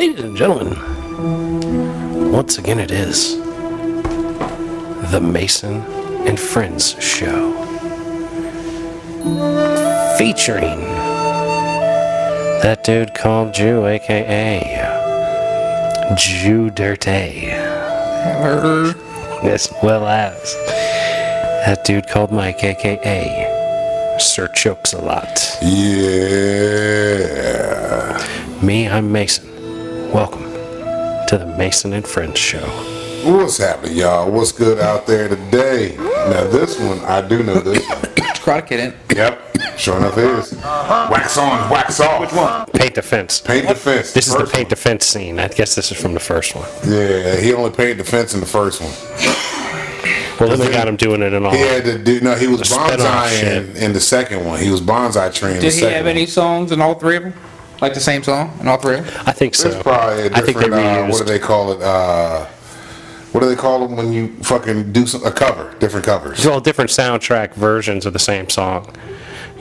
Ladies and gentlemen, once again it is the Mason and Friends Show, featuring that dude called Jew, aka Jew Dirty, as well as that dude called Mike, aka Sir Chokes a Lot. Yeah. Me, I'm Mason. Welcome to the Mason and Friends Show. What's happening, y'all? What's good out there today? Now, this one, I do know this one. Karate Kid in. Yep, sure enough it is. Wax on, wax off. Which one? Paint the fence. Paint the fence. This is the first paint the fence scene. I guess this is from the first one. one. Yeah, he only painted the fence in the first one. Well, then we got him doing it in all. He had to do, no, he was The spin-off bonsai in the second one. He was bonsai tree in the Did he second have any songs in all three of them? Like the same song in all three of them? I think so. There's probably a I think they different, reused. what do they call it? What do they call them when you fucking do a cover? Different covers. Well, different soundtrack versions of the same song.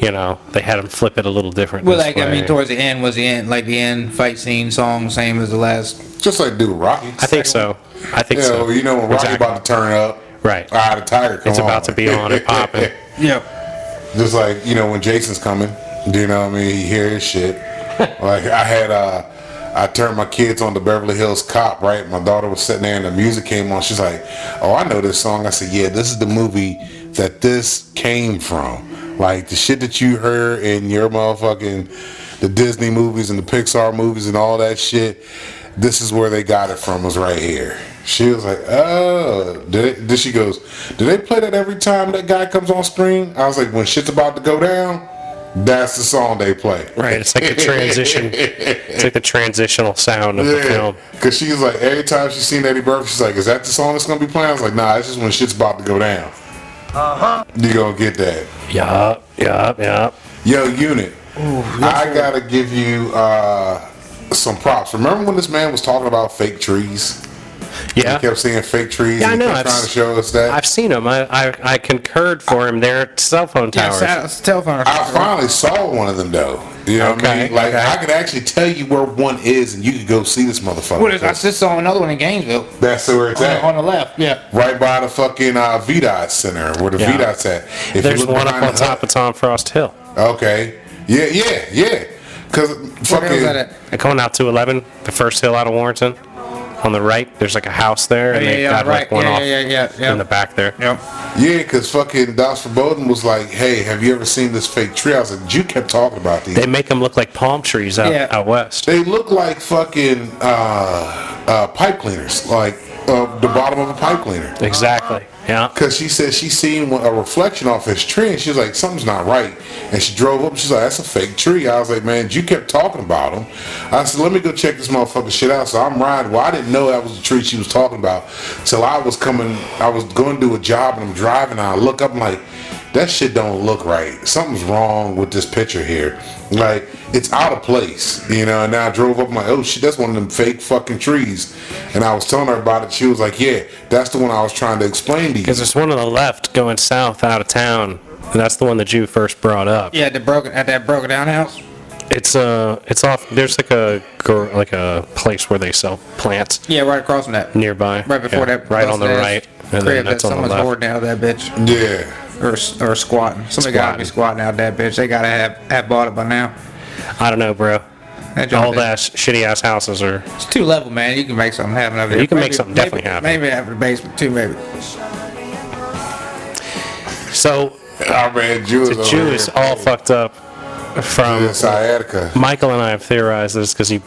You know, they had him flip it a little different. Well, this like, I way. mean, towards the end, was the end, like the end fight scene song, same as the last? Just like do Rocky. I think so. I think Yeah, so. well, you know when Rocky Exactly. about to turn up. Right. The tiger come It's on. about to be on and popping. Yep. Just like, you know, when Jason's coming, you know what I mean? He hear his shit. Like, I turned my kids on to Beverly Hills Cop, right? My daughter was sitting there and the music came on. She's like, oh, I know this song. I said, yeah, this is the movie that this came from. Like, the shit that you heard in your motherfucking, the Disney movies and the Pixar movies and all that shit, this is where they got it from, was right here. She was like, oh. Then she goes, do they play that every time that guy comes on screen? I was like, when shit's about to go down, that's the song they play. Right. It's like the transition. It's like the transitional sound of the film. Because she was like, every time she's seen Eddie Murphy, she's like, is that the song that's going to be playing? I was like, nah, it's just when shit's about to go down. You going to get that. Yup. Yo, Unit, I got to give you some props. Remember when this man was talking about fake trees? Yeah. He kept saying fake trees. Yeah, I and he know. kept trying to show us that. I've seen him. I concurred for him there at cell phone towers. Yeah, telephone. I finally saw one of them, though. You know what I Okay, mean? Like, okay. I could actually tell you where one is, and you could go see this motherfucker. What is, I just saw another one in Gainesville. That's where it's at. On the left, yeah. Right by the fucking VDOT Center, where the Yeah. VDOT's at. If There's you look one up behind on the top of Tom Frost Hill. Okay. Yeah. Because Where the hell is fucking... that at? And going out to 11, the first hill out of Warrenton. On the right, there's like a house there, and they've got like one off in the back there. Yep. Yeah, because fucking Das Verboten was like, hey, have you ever seen this fake tree? I was like, you kept talking about these. They make them look like palm trees out west. They look like fucking pipe cleaners. Like the bottom of a pipe cleaner. Exactly. Yeah. Because she said she seen a reflection off his tree, and she was like, something's not right. And she drove up, and she's like, that's a fake tree. I was like, man, you kept talking about him. I said, let me go check this motherfucking shit out. So I'm riding. Well, I didn't know that was the tree she was talking about. Till I was going to do a job, and I'm driving, and I look up, I'm like, that shit don't look right. Something's wrong with this picture here. Like, it's out of place, you know. And now I drove up, I'm like, oh shit, that's one of them fake fucking trees. And I was telling her about it. She was like, yeah, that's the one I was trying to explain to you. Because there's one on the left going south out of town. And that's the one that you first brought up. Yeah, at that broken down house. It's off. There's like a place where they sell plants Yeah, right across from that. nearby. Right before that. Right on the right, and then Crib that's that on the someone's left. hoarding out of that bitch. Yeah. Or squatting. Somebody got to be squatting out that bitch. They got to have bought it by now. I don't know, bro. That joint Old is- ass, shitty ass houses are. It's 2 level, man. You can make something happen over there. You can make something definitely happen. Maybe after the basement too, maybe. So Oh man, Jew is the Jew is all fucked up from. sciatica. Michael and I have theorized this because he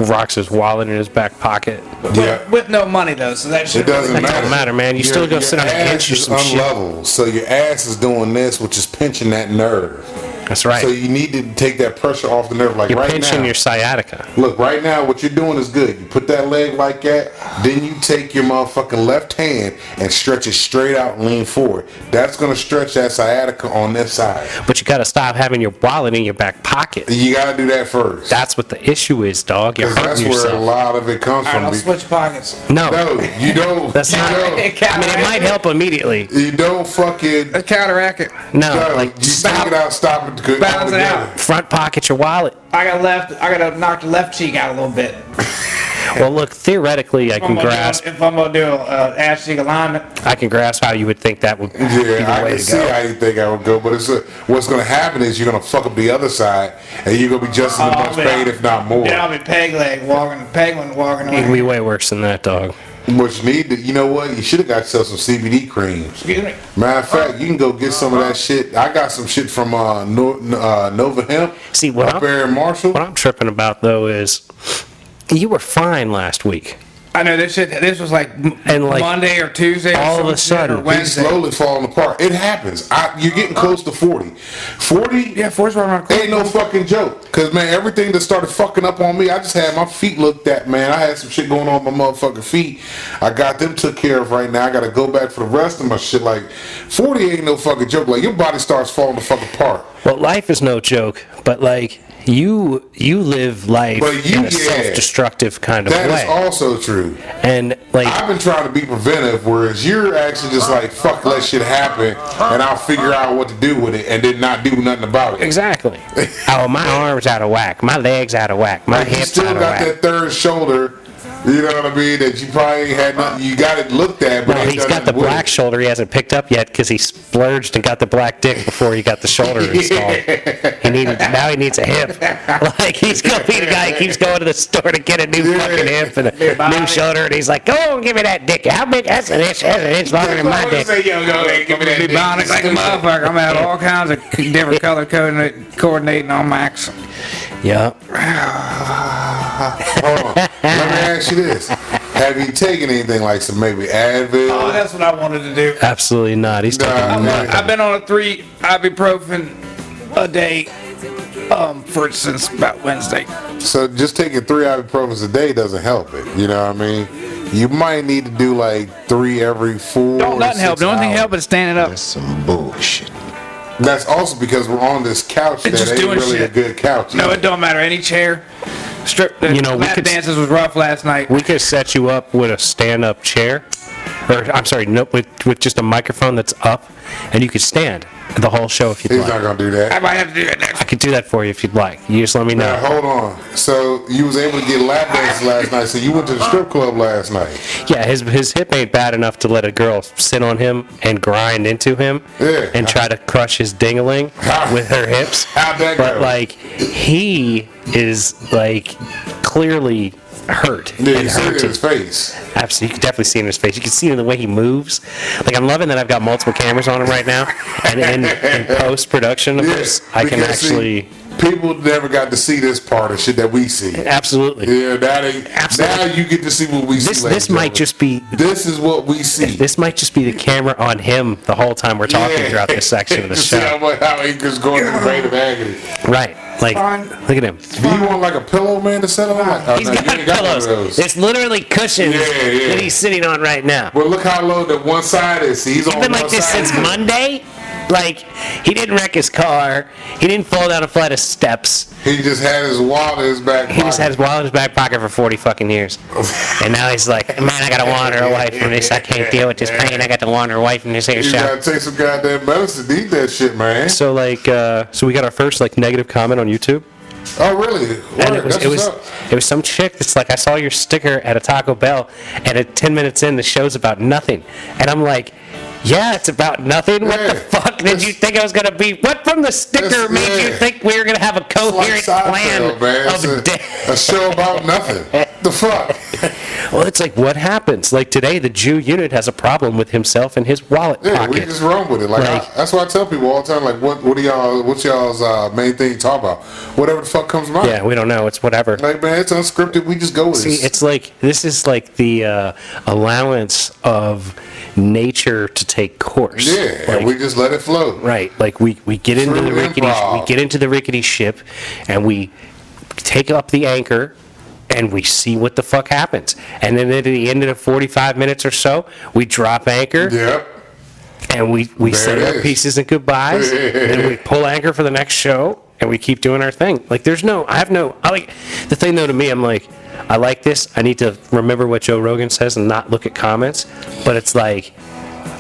rocks his wallet in his back pocket. Yeah. With no money though, so that shit It doesn't That matter. don't matter, man. You still go sit on the ass bench or is some shit. unlevel, so your ass is doing this, which is pinching that nerve. That's right. So you need to take that pressure off the nerve. Like You're right pinching now. your sciatica. Look, right now, what you're doing is good. You put that leg like that, then you take your motherfucking left hand and stretch it straight out and lean forward. That's gonna stretch that sciatica on this side. But you got to stop having your wallet in your back pocket. You gotta do that first. That's what the issue is, dog. You're Because that's hurting where a yourself. lot of it comes I from. don't switch pockets. No, No, you don't. that's not. don't. I mean, it might help immediately. You don't fucking. Counteract it. No, No, like you take it out, stop it. Balance it out. front pocket your wallet. I gotta knock the left cheek out a little bit. Well, look, theoretically, I can grasp. If I'm gonna do ass cheek alignment, I can grasp how you would think that would be Yeah, the I way can to see go. how you think I would go, but what's going to happen is you're going to fuck up the other side, and you're going to be just as much pain, if not more. then I'll be peg walking It can away. be way worse than that, dog. What you need to, you know what? You should have got yourself some CBD creams. Excuse me. Matter of fact, you can go get some of that shit. I got some shit from Nova Hemp See, what up there in Marshall. I'm tripping about, though, is you were fine last week. I know this shit. This was like, And, like, Monday or Tuesday. Or all of a some shit, sudden, or He's Wednesday. slowly falling apart. It happens. You're getting close to 40. 40 Yeah, force right around the corner. ain't no fucking joke. Cause man, everything that started fucking up on me, I just had my feet looked at, man. I had some shit going on with my motherfucking feet. I got them took care of right now. I gotta go back for the rest of my shit. Like 40 ain't no fucking joke. Like your body starts falling the fuck apart. Well, life is no joke, but, like, you live life But you- in a yeah. self-destructive kind of That way. is also true. And, like, I've been trying to be preventive, whereas you're actually just like, fuck, let shit happen, and I'll figure out what to do with it, and then not do nothing about it. exactly. Oh, my arm's out of whack. My leg's out of whack. My Like, you hip's still out of got whack. that third shoulder, you know what I mean, that you probably ain't had nothing, you got it looked at, but No, ain't he's done got the nothing with black it. shoulder he hasn't picked up yet because he splurged and got the black dick before he got the shoulder installed. Now he needs a hip. Like, he's gonna be the guy who keeps going to the store to get a new fucking hip and a new shoulder, and he's like, "Go and give me that dick. How big? That's an inch longer than my dick." Say, yo, go ahead, give me that Be dick. bionic like a motherfucker. I'm out all kinds of different color coordinating on Max. Yeah. Hold on. Let me ask you this. Have you taken anything like some maybe Advil? Oh, that's what I wanted to do. Absolutely not. He's Nah, taking man. nothing. I've been on a 3 ibuprofen a day since about Wednesday. So just taking 3 ibuprofens a day doesn't help it. You know what I mean? You might need to do like 3 every 4. Don't nothing help. The only thing help is standing up. That's some bullshit. That's also because we're on this couch that Just ain't doing really shit. a good couch. No, either. it don't matter. Any chair. Strip. You know, we lap could- dances was rough last night. We could set you up with a stand-up chair, or I'm sorry, no, with just a microphone that's up, and you could stand the whole show if you'd He's like. not gonna do I that. might have to do that next. I could do that for you if you'd like. You just let me Now know. hold on. So you was able to get lap dances last night. So you went to the strip club last night. Yeah, his hip ain't bad enough to let a girl sit on him and grind into him Yeah. and try to crush his dingaling with her hips. How'd that But go? like, he is like clearly hurt Yeah, and you see it in hurting. his face. Absolutely, you can definitely see it in his face. You can see it in the way he moves. Like, I'm loving that I've got multiple cameras on him right now, and in post production of this, I can because, see, actually people never got to see this part of shit that we see. absolutely. Yeah, now you get to see what we see. This ladies this might and just be gentlemen. This is what we see. this might just be the camera on him the whole time we're talking Yeah. throughout this section of the To see show. how he just going through the brain of agony. Right. Like, Fine. look at him. Do you want like a pillow, man, to sit on? Like, oh, He's no, you got ain't got one of pillows. those. It's literally cushions Yeah, yeah. that he's sitting on right now. Well, look how low that one side is. See, he's on He's been one like this side. since Monday. Like, he didn't wreck his car. He didn't fall down a flight of steps. He just had his wallet in his back He just had pocket. his wallet in his back pocket for 40 fucking years. And now he's like, man, I gotta wander away from this. I can't deal with this pain. I got to wander away from this here You shop. gotta take some goddamn medicine to eat that shit, man. So like, so we got our first like negative comment on YouTube, Oh, really? and Word, that's what's up. it was some chick that's like, I saw your sticker at a Taco Bell, and at 10 minutes in, the show's about nothing, and I'm like, yeah, it's about nothing. What Yeah. the fuck did you think I was gonna be? What from the sticker That's- made you yeah. think we were gonna have a It's like coherent plan Seinfeld, man. It's of day? a show about nothing. The fuck? Well, it's like, what happens? Like today, the Jew unit has a problem with himself and his wallet Yeah, we pocket. just run with it. Like, Like- that's why I tell people all the time. Like, what's y'all's main thing you talk about? Whatever the fuck comes to mind. Yeah, we don't know. It's whatever. Like, man, it's unscripted. We just go with See, it. it's like this is like the allowance of nature to take course. Yeah, Like, and we just let it flow. right. Like we get into True the rickety improv. we get into the rickety ship, and we take up the anchor, and we see what the fuck happens. And then at the end of the 45 minutes or so, we drop anchor. Yep. And we say There it our is. pieces and goodbyes, and then we pull anchor for the next show, and we keep doing our thing. Like, I like, the thing though to me, I'm like, I like this, I need to remember what Joe Rogan says and not look at comments, but it's like,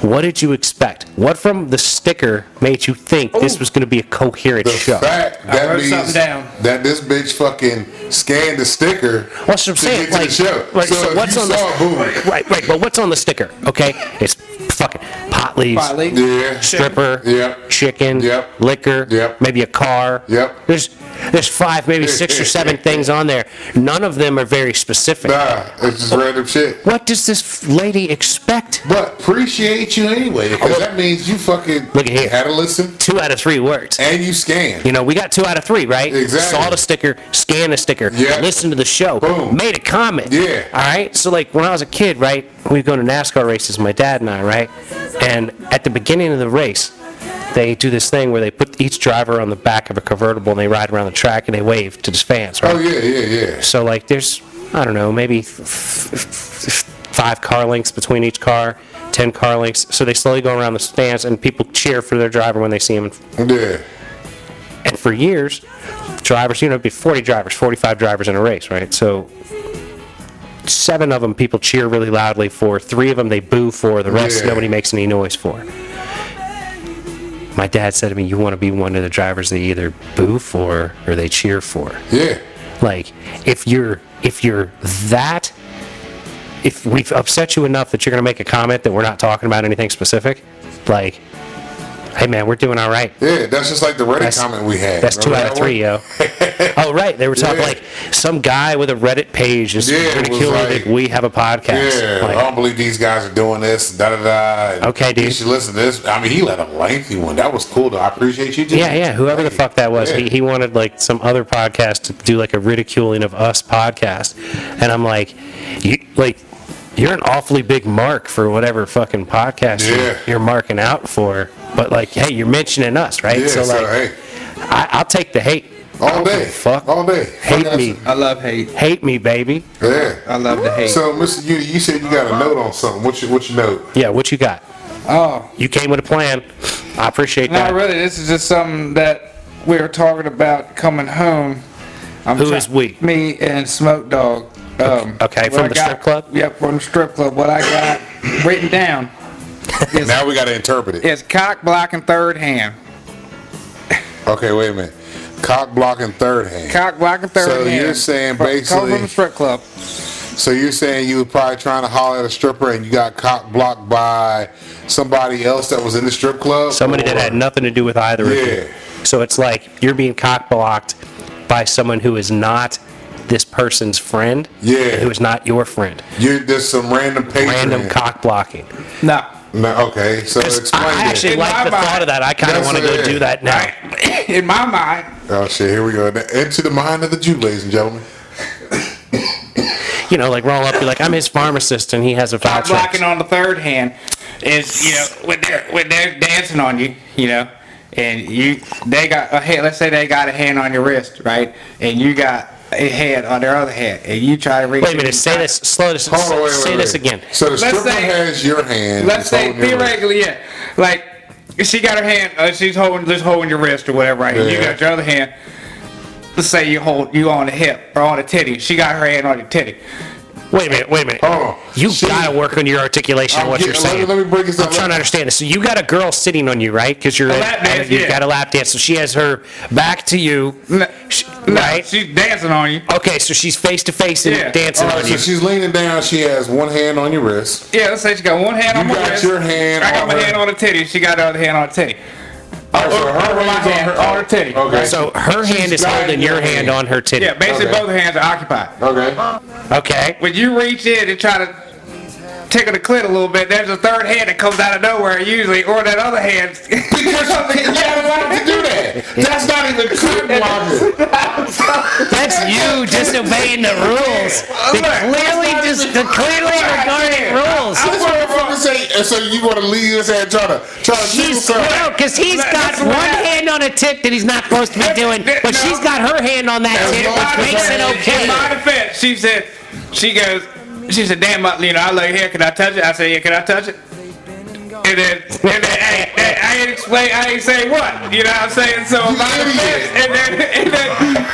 What did you expect? What from the sticker made you think this was going to be a coherent The show? fact I that wrote means something down. that this bitch fucking scanned the sticker Well, that's what I'm to saying. get to Like, the show. right, so so if what's you on saw it, boom. right, but what's on the sticker? Okay, it's fucking pot leaves, Pot leaf. Yeah. stripper, Yep. chicken, Yep. liquor, Yep. maybe a car. Yep. There's 5, maybe 6 or 7 things on there. None of them are very specific. Nah, it's just random shit. What does this lady expect? But appreciate you anyway, because that means you fucking Look at here. had to listen 2 out of 3 worked. and you scanned. You know, we got 2 out of 3, right? Exactly. Saw the sticker, scanned the sticker, Yeah. listened to the show, Boom. made a comment. Yeah. All right? So, like, when I was a kid, right, we'd go to NASCAR races, my dad and I, right? And at the beginning of the race, they do this thing where they put each driver on the back of a convertible and they ride around the track and they wave to the fans, right? Oh yeah. So, like, there's, I don't know, maybe 5 car lengths between each car, 10 car lengths. So they slowly go around the stands and people cheer for their driver when they see him. Yeah. And for years, drivers, you know, it'd be 40 drivers, 45 drivers in a race, right? So 7 of them people cheer really loudly for, 3 of them they boo for, the rest Yeah. nobody makes any noise for. My dad said to me, you want to be one of the drivers they either boo for or they cheer for. Yeah. Like, if we've upset you enough that you're going to make a comment that we're not talking about anything specific, like, hey man, we're doing all right. Yeah, that's just like the Reddit comment we had. That's 2 out of 3, yo. Oh, right. They were talking Yeah. like some guy with a Reddit page is Yeah, it was ridiculing like- that we have a podcast. Yeah, Like, I don't believe these guys are doing this, da da da. and Okay, dude. You should listen to this. I mean, he let a lengthy one. That was cool, though. I appreciate you, Jimmy. yeah, whoever the fuck that was, Yeah. he wanted like some other podcast to do like a ridiculing of us podcast, and I'm like, you're an awfully big mark for whatever fucking podcast Yeah. you're marking out for, but like, hey, you're mentioning us, right? Yeah, so, like, hey, I'll take the hate. I all don't give day. a fuck. All day. Hate Fuck me. us. I love hate. Hate me, baby. Yeah. I love the hate. So, Mr. You said you got a note on something. What's your note? Yeah, what you got? Oh, You came with a plan. I appreciate not that. really. This is just something that we were talking about coming home. Who is we? Me and Smoke Dog. Okay, what from I the got- strip club? Yep, from the strip club. What I got written down Now we got to interpret it. is cock blocking third hand. Okay, wait a minute. Cock blocking third hand. Cock blocking third So hand. you're saying Come basically- from the strip club. So you're saying you were probably trying to holler at a stripper and you got cock blocked by somebody else that was in the strip club? Somebody that Or- had nothing to do with either of Yeah. you. So it's like you're being cock blocked by someone who is not this person's friend, Yeah. and who is not your friend. You're just some random patron. Random cock blocking. No. No, okay, so explain I that. actually In like my the mind, thought of that. I kind of that's want to go it. do that now. In my mind, Oh shit, here we go. Into the mind of the Jew, ladies and gentlemen. You know, like roll up, be like, I'm his pharmacist, and he has a cock voucher. blocking on the third hand is, you know, when they're dancing on you, you know, and they got a hand. Let's say they got a hand on your wrist, right, and you got a hand on their other hand, and you try to reach. Wait a minute, say this, slow this, Hold on, wait, say wait, this wait. again. So the Let's stripper say- has your hand. Let's it's say holding your wrist. theoretically, yeah, like she got her hand, she's holding your wrist or whatever, right? And you Yeah. got your other hand. Let's say you on the hip or on the titty. She got her hand on your titty. Wait a minute. Hold on. You She- gotta work on your articulation of I'm what you're getting- let me- saying. let me break this I'm down. trying to understand this. So you got a girl sitting on you, right? Because you're lap dance, you've yeah. got a lap dance. So she has her back to you, No, right? she's dancing on you. Okay, so she's face to face and Yeah. dancing All right, on so you. she's leaning down. She has one hand on your wrist. Yeah, let's say she got one hand on You my got wrist. your hand I got on my her- hand on the titty. She got the other hand on the titty. Oh, so her my hand's on hand her on her titty. Okay. So her hand She's is got holding your hand on her titty. Yeah, basically Okay. both hands are occupied. Okay. Okay. When you reach in and try to tickle the clit a little bit, there's a third hand that comes out of nowhere usually, or that other hand. Because you're not allowed to do that. That's not even cock blocking. That's you disobeying the rules. They're clearly regarding rules. This motherfucker say, and so you want to leave his hand try to do She's something. no, because he's got That's one right. hand on a tit that he's not supposed to be doing, but No. she's got her hand on that tit, which makes it In okay. my defense, she said, damn, you know, I like here, can I touch it? I said, yeah, can I touch it? And then hey, I ain't say what, you know what I'm saying? So my defense, and then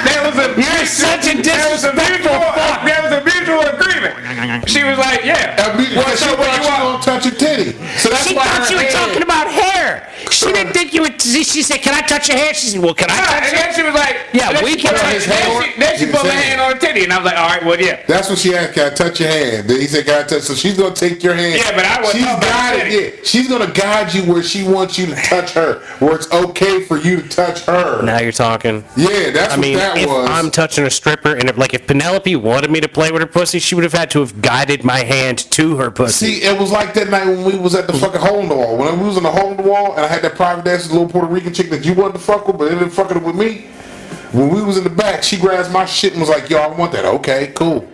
there was a You're such a disrespectful fuck. there was a mutual agreement. She was like, yeah. Well, so she what thought you you want? gonna touch your titty. So that's She why thought her you were hand- talking about hair. She didn't think you would. She said, "Can I touch your hair?" She said, "Well, can I Yeah, touch and it?" then she was like, Yeah, then we she can put her- touch then she put her hand on her titty, and I was like, all right, well, yeah. That's what she asked. Can I touch your hand? Then he said, "Can I touch?" So she's gonna take your hand. Yeah, but I wasn't She's talking about guided. titty. Yeah, she's gonna guide you where she wants you to touch her, where it's okay for you to touch her. Now you're talking. Yeah, that's I what mean, that if was. I'm touching a stripper, and if Penelope wanted me to play with her pussy, she would have had to have guided my hand to her pussy. See, it was like that night when we was at the fucking hole in the wall. When we was in the hole in the wall, and I had that private dance with the little Puerto Rican chick that you wanted to fuck with, but it didn't fucking with me. When we was in the back, she grabs my shit and was like, "Yo, I want that." Okay, cool.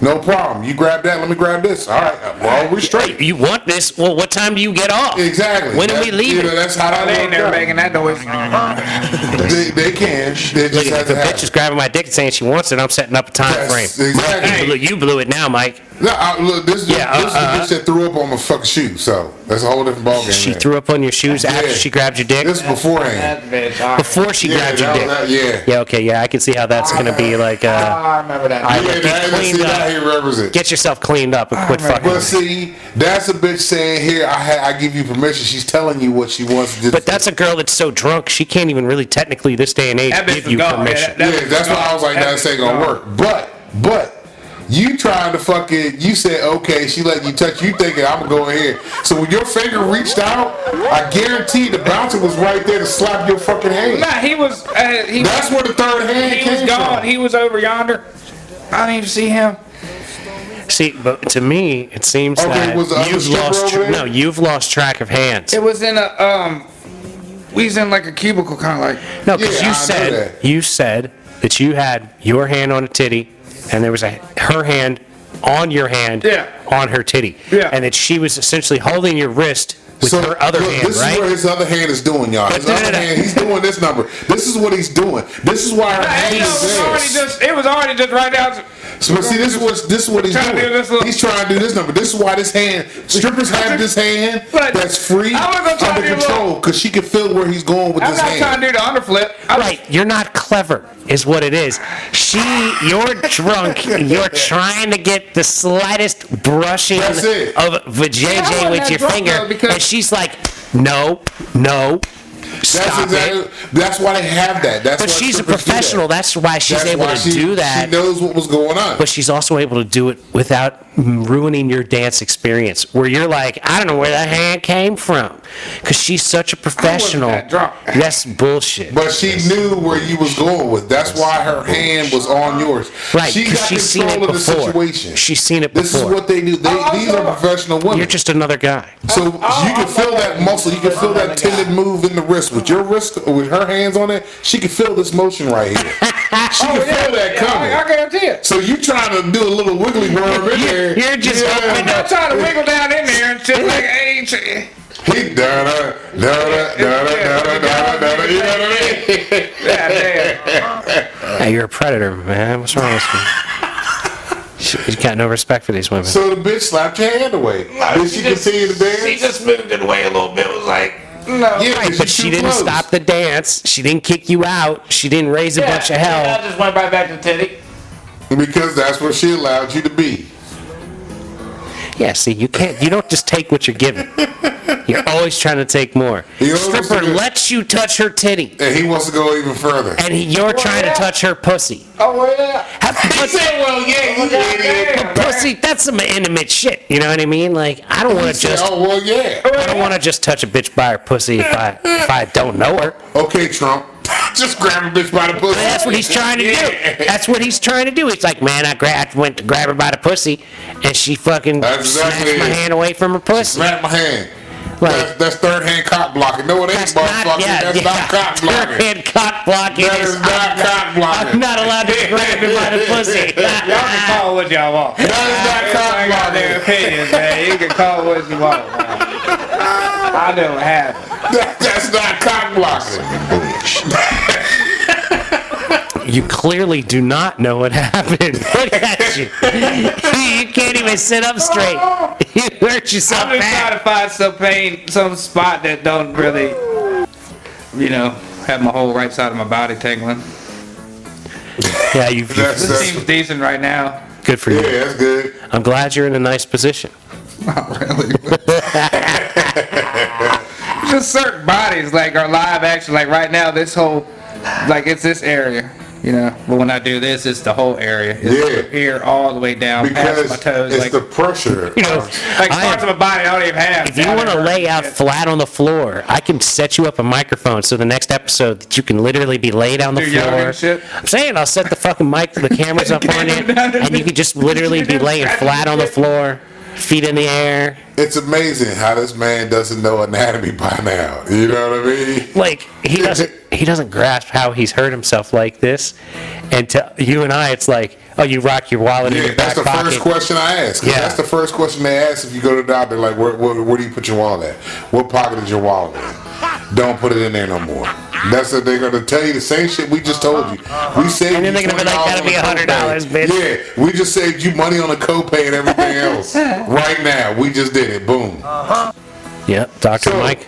No problem. You grab that, let me grab this. All right, well, we're straight. You want this? Well, what time do you get off? Exactly. When are we That- leaving? That's how that They ain't worked never out. making that noise. They can. They just Look, have if to a have bitch is it. grabbing my dick and saying she wants it, I'm setting up a time Yes, frame. exactly. You blew it now, Mike. No, look, this is the Yeah, bitch that threw up on my fucking shoe, so that's a whole different ballgame. She there. threw up on your shoes after Yeah. she grabbed your dick? This is beforehand. That bitch. all right. Before she Yeah, grabbed your that dick? was that, yeah. Yeah, okay, yeah, I can see how that's going to be like, I remember that. I- Yeah, get that, cleaned see, up. that he represents. get yourself cleaned up and quit fucking. But see, that's a bitch saying, "Here, I give you permission." She's telling you what she wants to do. But that's a girl that's so drunk, she can't even really technically this day and age That bitch give was you gone. permission. Yeah, yeah, that's why I was like, "That's ain't gonna work." But you trying to fucking, you said, "Okay," she let you touch. You thinking I'm gonna go in here. So when your finger reached out, I guarantee the bouncer was right there to slap your fucking hand. Nah, he was. That's where the third hand He was came gone. from. He was over yonder. I didn't even see him. See, but to me, it seems Okay, that was the other you've stripper lost. over there? No, you've lost track of hands. It was in a we was in like a cubicle, kind of like. No, because Yeah, I know you said that you had your hand on a titty, and there was her hand on your hand Yeah. on her titty, Yeah. and that she was essentially holding your wrist with her other look, hand, this right? is what his other hand is doing, y'all. His But other hand, he's doing this number. This is what he's doing. This is why her hand It is was already there. just. It was already just right down. So, but see, this is what he's Trying to do doing. this little- He's trying to do this number. This is why this hand, strippers have this hand But that's free, I wasn't gonna try under to do control, because she can feel where he's going with I'm this not hand. trying to do the underflip. Right, you're not clever, is what it is. You're drunk. You're trying to get the slightest brushing That's it. of I vajayjay wasn't with that your drunk, finger, though, because- and she's like, no, stop it. That's why they have that. That's But why she's a strippers do that. professional. That's why she's That's able why to do that. She knows what was going on. But she's also able to do it without ruining your dance experience, where you're like, I don't know where that hand came from, because she's such a professional. that drunk. That's bullshit. But she knew where you was going with. That's why her hand was on yours. Right, She 'cause got she's seen control it of the before. situation. She's seen it This is before. what they do. These are professional women. You're just another guy. So you can feel that muscle. You can feel that tendon move in the wrist. With your wrist, with her hands on it, she can feel this motion right here. She can feel that coming. I guarantee it. So you trying to do a little wiggly worm in there? You're just I'm not trying to wiggle down in there and shit like, hey, He da da da da da da da da. You know what I mean? damn. Yeah, you're a predator, man. What's wrong with you? You got no respect for these women. So the bitch slapped your hand away. Did she continue to dance? She just moved it away a little bit. It was like, no. Yeah, Right, but she didn't stop the dance. She didn't kick you out. She didn't raise a bunch of hell. I just went right back to titty. Because that's what she allowed you to be. Yeah, see, you don't just take what you're given. You're always trying to take more. You always Stripper do. lets you touch her titty, And he wants to go even further. and you're trying to touch her pussy. Oh, yeah. He said, well, yeah, you idiot. Pussy, that's some intimate shit. You know what I mean? Like, I don't want He to said, just, oh, well, yeah. I don't want to just touch a bitch by her pussy if I don't know her. Okay, Trump. Just grab a bitch by the pussy. That's what he's trying to do. That's what he's trying to do. He's like, man, I went to grab her by the pussy, and she fucking That's exactly snatched my it. hand away from her pussy. Smack my hand. Right. That's third hand cock blocking. No, it ain't, That's not, motherfucker. yeah, That's not cock blocking. Third-hand cock blocking. That is not cock blocking. I'm not allowed to grab her by the pussy. Y'all can call what y'all want. That is not cock Everybody got their blocking. opinions, man. You can call what you want, man. I know what happened. That's not cock blocking. You clearly do not know what happened. Look at you. You can't even sit up straight. You hurt yourself I'm just trying bad. to find some spot that don't really, have my whole right side of my body tingling. Yeah, That's- This seems decent right now. good. good for Yeah, you. that's good. I'm glad you're in a nice position. Not really. Just certain bodies like are live action. Like right now, this whole like it's this area. You know, but when I do this, it's the whole area. It's Yeah. from here all the way down Because past my toes. it's Like, the pressure. You know, like I parts am- of my body I don't even have. if you want to lay out flat on the floor, I can set you up a microphone so the next episode that you can literally be laid on the Do yoga floor. and shit? I'm saying I'll set the fucking mic, the cameras up on you, and you can just literally be laying flat on the floor, feet in the air. It's amazing how this man doesn't know anatomy by now. You know what I mean? Like he doesn't grasp how he's hurt himself like this. And to you and I, it's like, oh, you rock your wallet in Yeah, your that's back the pocket. first question I ask. 'Cause Yeah. That's the first question they ask if you go to the doctor. Like, where do you put your wallet at? What pocket is your wallet in? Don't put it in there no more. That's what they're going to tell you. The same shit we just told you. We saved And then you they're gonna be like, $20 "That'll be on the $100, copay." bitch. Yeah, we just saved you money on the copay and everything else. Right now, we just did it. Boom. Yep, Dr. So- Mike.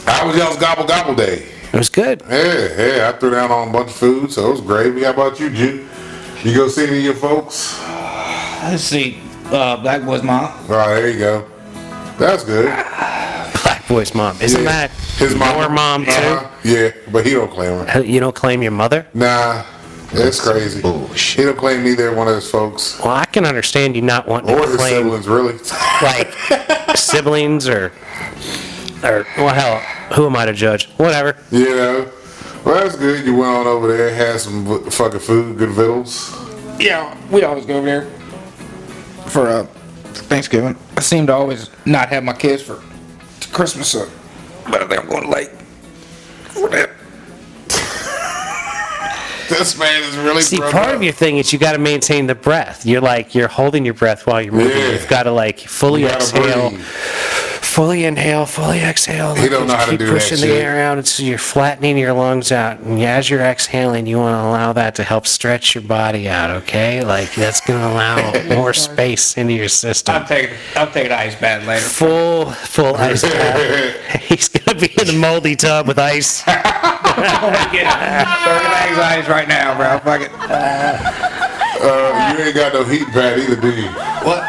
How was y'all's gobble gobble day? It was good. Yeah, I threw down on a bunch of food, so it was gravy. How about you, Jew? You go see any of your folks? Let's see, Black Boy's mom. All right, there you go. That's good. Black Boy's mom. Isn't Yeah. that his your mom too? Yeah, but he don't claim her. You don't claim your mother? Nah, it's crazy. bullshit. He don't claim neither one of his folks Well, I can understand you not wanting or to his claim siblings, really. like siblings or well, hell, who am I to judge? Whatever. You know. Well, that's good. You went on over there, had some fucking food, good vittles. Yeah, we always go over there for Thanksgiving. I seem to always not have my kids for Christmas, so but I think I'm going late for that. This man is really See, broke part up. of your thing is you got to maintain the breath. You're holding your breath while you're moving. Yeah. You've got to like fully You gotta exhale, breathe. fully inhale, fully exhale. He don't know how to Keep do that pushing the shit. air out, and so you're flattening your lungs out. And as you're exhaling, you want to allow that to help stretch your body out. Okay, like that's going to allow more space into your system. I'm taking an ice bath later. Full ice bath. He's gonna be in the moldy tub with ice. Get anxiety right now, bro. Fuck it. You ain't got no heat pad either, do you? What?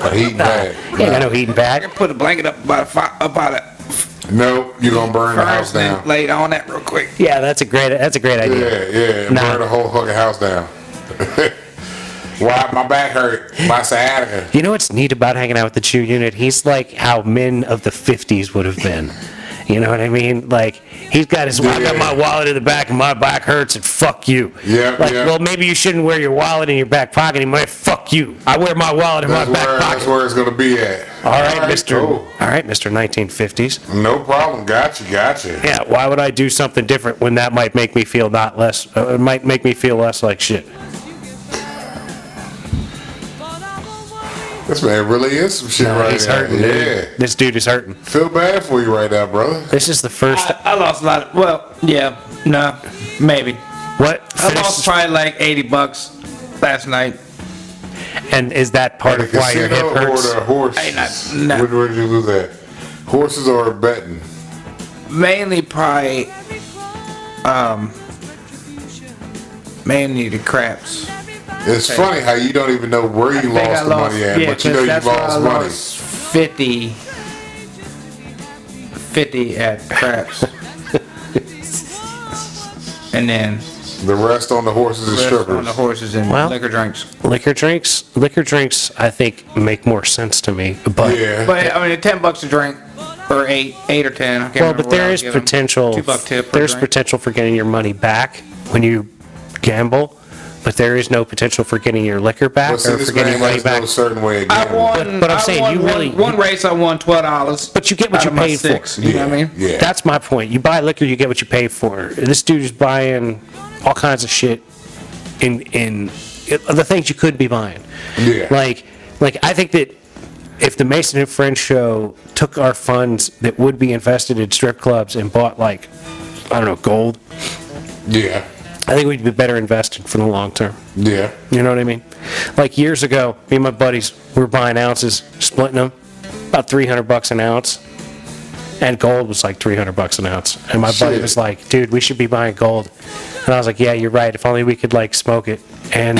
A heat pad. You ain't got no heating I pad. can put a blanket up about it No, you're gonna burn the house first, and down. then lay it on that real quick. Yeah, that's a great idea. Yeah, Nah. burn the whole fucking house down. Why my back hurt? My sciatica. You know what's neat about hanging out with the Chew unit? He's like how men of the 50s would have been. You know what I mean? Like, he's got his, I got Yeah. my wallet in the back and my back hurts and fuck you. Yeah, Like, yeah. well, maybe you shouldn't wear your wallet in your back pocket anymore. Fuck you. I wear my wallet in That's my back where, pocket. that's where it's gonna be at. All right, Mr. Cool. All right, Mr. 1950s. No problem. Gotcha. Yeah, why would I do something different when that might make me feel it might make me feel less like shit? This man really is some shit right He's now. hurting, Yeah. dude. This dude is hurting. Feel bad for you right now, brother. This is the first. I lost a lot. No, maybe. What? I lost probably like $80 last night. And is that part The of why your hip casino or hurts? the horse? Hey, no. Where did you lose that? Horses or betting? Mainly probably, mainly the craps. It's funny how you don't even know where you I think lost I the money at, yeah, but you know 'cause you that's where I lost money. lost 50 at craps. And then The rest on the horses and rest strippers. on the horses and Well- liquor drinks. Liquor drinks, I think make more sense to me. But Yeah. But I mean, $10 a drink, or eight or 10. I can't well, remember but what there I is give 'em. potential. $2 tip per There's drink. potential for getting your money back when you gamble, but there is no potential for getting your liquor back But see, or this for getting man your money has to go back. a certain way again. I won. But I'm I saying won you really- one race. I won $12. But you get what out you of my paid for. 6, You know what I mean? Yeah. That's my point. You buy liquor, you get what you pay for. This dude is buying all kinds of shit in the things you could be buying. Yeah. Like I think that if the Mason and Friends show took our funds that would be invested in strip clubs and bought like, I don't know, gold, Yeah. I think we'd be better invested for the long term. Yeah. You know what I mean? Like years ago, me and my buddies, we were buying ounces, splitting them, about $300 an ounce. And gold was like $300 an ounce. And my buddy Shit. was like, dude, we should be buying gold. And I was like, yeah, you're right. If only we could like smoke it. And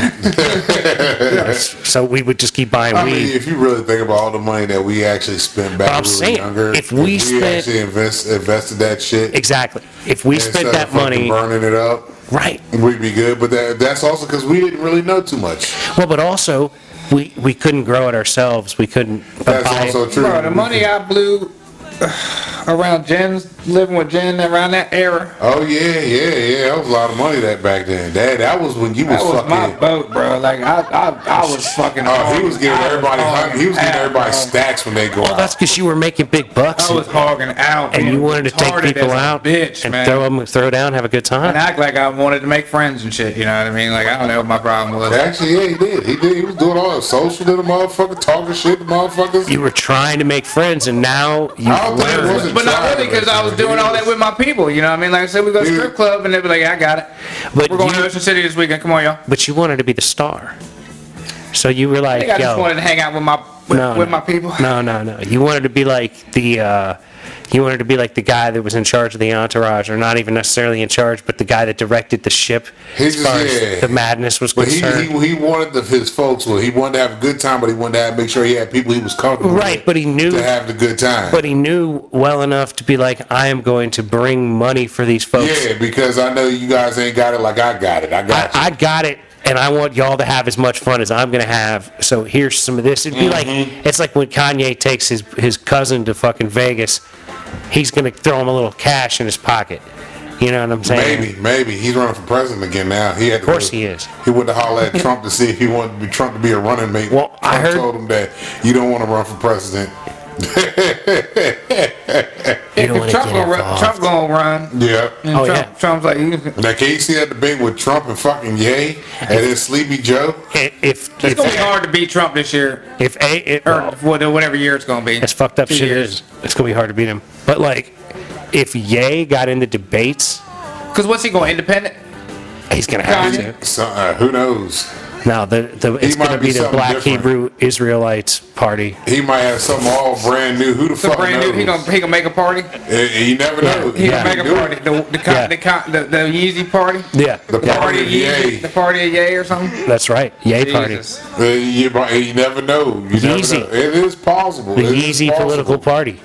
so we would just keep buying I weed. mean, if you really think about all the money that we actually spent back I'm when we were saying, younger, if we spent- actually invested that shit, Exactly. If we instead spent of that fucking money, burning it up, right. we'd be good. But that's also because we didn't really know too much. Well, but also we couldn't grow it ourselves. We couldn't That's buy also it. true. Bro, the money I blew around Jen's, living with Jen around that era, Oh yeah. That was a lot of money that back then. That was when you was, that was fucking. my boat, bro. Like, I was fucking. Oh, he was giving everybody hogging he was giving out, everybody bro. stacks when they go Well, out. that's because you were making big bucks. I was hogging out, and man. you wanted to take Retarded people as a out bitch, and man. throw down, have a good And time. act like I wanted to make friends and shit. You know what I mean? Like, I don't know what my problem was. Actually, yeah, he did. He was doing all the social to the motherfucker, talking shit to motherfuckers. You were trying to make friends, and now you I don't think it learned. wasn't But not trying really, to because make I was friends. doing all that with my people. You know what I mean? Like I said, we go to Dude. strip club, and they'd be like, I got it. But We're going you- to Ocean City this weekend. Come on, y'all. But you wanted to be the star. So you were I like, think I just yo, wanted to hang out with my people. No. You wanted to be like the guy that was in charge of the entourage, or not even necessarily in charge, but the guy that directed the ship He as just- far yeah. as the madness was But concerned. he wanted his folks. Well, he wanted to have a good time, but he wanted to make sure he had people he was comfortable Right, with but he knew- to have the good time. But he knew well enough to be like, I am going to bring money for these folks. yeah, because I know you guys ain't got it like I got it. I got you. I got it, and I want y'all to have as much fun as I'm gonna have. So here's some of this. It'd be like, it's like when Kanye takes his cousin to fucking Vegas. He's gonna throw him a little cash in his pocket. You know what I'm saying? Maybe he's running for president again now. He had Of course he is. He went to holler at Trump to see if he wanted Trump to be a running mate. Well, I Trump heard- told him that you don't want to run for president. You don't If wanna Trump get gonna run, involved. Trump gonna run. Yeah. And Oh, Trump, yeah. Trump's like, Now, can you see that debate with Trump and fucking Ye and then Sleepy Joe? If it's gonna be hard to beat Trump this year, or whatever year it's gonna be. as fucked up 2 shit years. is, it's gonna be hard to beat him. But like, if Ye got into debates, Cause what's he going independent? he's gonna have Kanye? to. So, who knows? No, it's might gonna be be the something Black different. Hebrew Israelites party. He might have something all brand new. Who the So fuck brand knows? new, he gonna make a party. You never know. He Yeah. gonna make a party. The Yeezy party. The Yeah, yeah, party of Ye. Yeezy, the party of Ye or something. that's right. Ye party. Jesus. You never know. You never Yeezy. know. It is possible. The It is Yeezy possible. political party.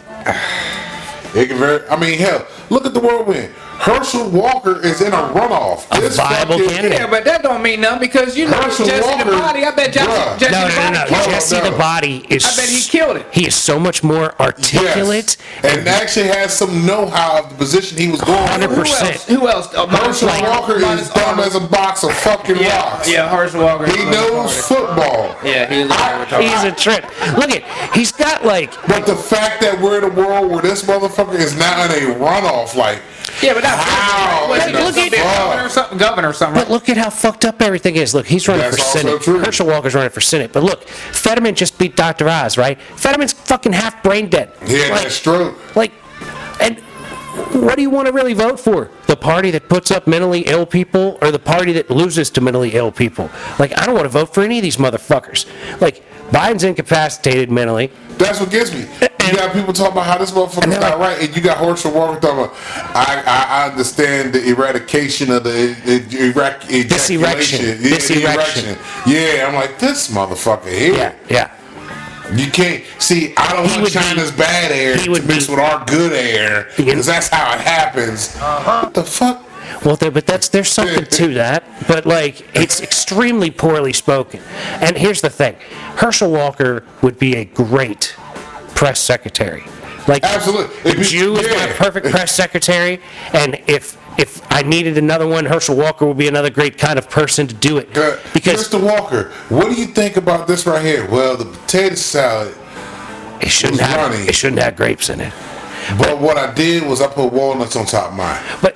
It can very. I mean, hell, look at the whirlwind. Herschel Walker is in a runoff. A viable candidate. Yeah, but that don't mean nothing because you know Herschel Jesse Walker, the Body. I bet bruh. Jesse No, the no, Body no, no. killed it. Jesse the Body is. I bet he killed it. He is so much more articulate. Yes. And actually has some know-how of the position he was going. 100%. Who else? Herschel Like, Walker is minus dumb Arnold. as a box of fucking Yeah, rocks. yeah, Herschel Walker. He knows football. Yeah, he's a He's a trip. Look at, he's got like, But the fact that we're in a world where this motherfucker is now in a runoff, like, Yeah, but that's How? was he Look gonna at- be a governor or something? Governor or something. but look at how fucked up everything is. Look, he's running That's for also Senate. true. Herschel Walker's running for Senate. But look, Fetterman just beat Dr. Oz, right? Fetterman's fucking half brain dead. he had that stroke. Like, and what do you want to really vote for? The party that puts up mentally ill people or the party that loses to mentally ill people? Like, I don't want to vote for any of these motherfuckers. Like, Biden's incapacitated mentally. That's what gets me. You got people talking about how this motherfucker's And they're not like- right, and you got Herschel Walker talking about, I understand the eradication of the ejaculation. This erection. Yeah, I'm like, this motherfucker here. Yeah, yeah. You can't see. I don't He want would be- China's bad air he to would mix be- with our good air, You- because that's how it happens. What the fuck? Well, but there's something to that. But like, it's extremely poorly spoken. And here's the thing: Herschel Walker would be a great press secretary. Like, Absolutely. It'd be- Jew is my yeah. perfect press secretary, and if I needed another one, Herschel Walker would be another great kind of person to do it. Because Mr. Walker, what do you think about this right here? Well, the potato salad. it shouldn't who's have running? it shouldn't have grapes in it. But what I did was I put walnuts on top of mine. But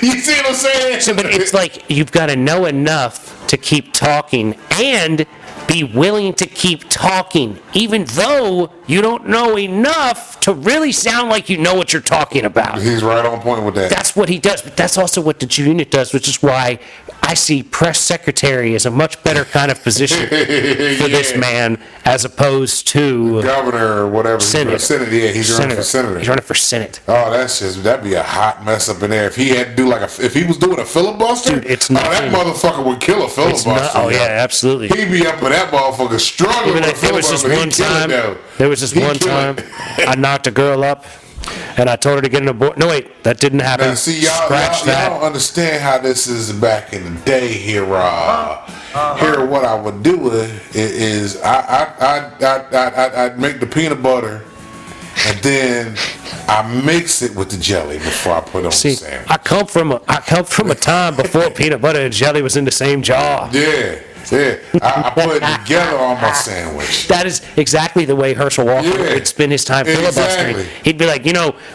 You see what I'm saying? So, but it's like you've got to know enough to keep talking and be willing to keep talking, even though you don't know enough to really sound like you know what you're talking about. He's right on point with that. That's what he does, but that's also what the G Unit does, which is why I see press secretary as a much better kind of position for this man as opposed to Governor or whatever. Senate. Senate, yeah, he's running for senator. He's running for Senate. Oh, that'd be a hot mess up in there. If he had to do if he was doing a filibuster, Dude, it's that nothing. motherfucker would kill a filibuster. Oh yo. yeah, absolutely. He'd be up in that motherfucker struggling with a There was this filibuster. one He'd kill it, time. though. There was this He'd one kill time it. I knocked a girl up, and I told her to get an abortion. No wait, that didn't happen. Now, see, y'all that. don't understand how this is back in the day here. Here, what I would do is I'd make the peanut butter, and then I mix it with the jelly before I put it on the See, sandwich. I come from a time before peanut butter and jelly was in the same jar. Yeah. I put it together on my sandwich. That is exactly the way Herschel Walker Yeah, would spend his time filibustering. exactly. He'd be like,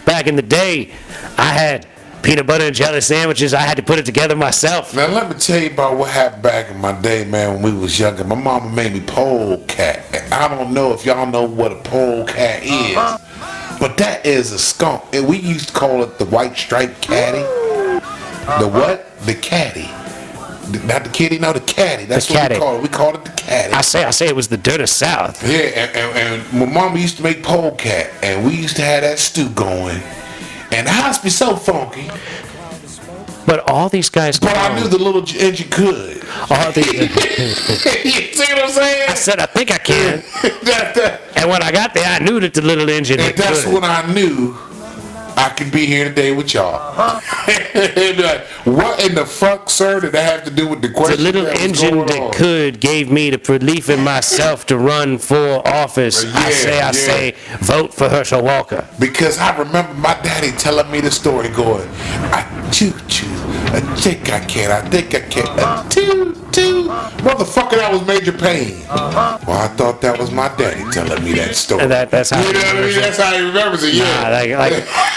back in the day, I had peanut butter and jelly sandwiches. I had to put it together myself. Now let me tell you about what happened back in my day, man, when we was younger. My mama made me polecat. I don't know if y'all know what a polecat is, but that is a skunk. And we used to call it the white striped caddy. The what? The caddy. Not the kitty, no, the caddy. That's The what caddy. we call it. We called it the caddy. I say it was the dirt of South. Yeah, and my mama used to make polecat, and we used to have that stew going. And the house be so funky, But all these guys. but I knew the little engine could. All the, You see what I'm saying? I said, I think I can. that, And when I got there, I knew that the little engine. and that's could. when I knew I could be here today with y'all. They'd be like, what in the fuck, sir, did that have to do with the The question? little that was engine going that on? could gave me the belief in myself to run for office. I Yeah, say, vote for Herschel Walker. Because I remember my daddy telling me the story going, I choo-choo, I think I can, I think I can, a toot-toot. Motherfucker, that was Major Payne. Well, I thought that was my daddy telling me that story. And that's how you know what I mean? That's how he remembers it, yeah.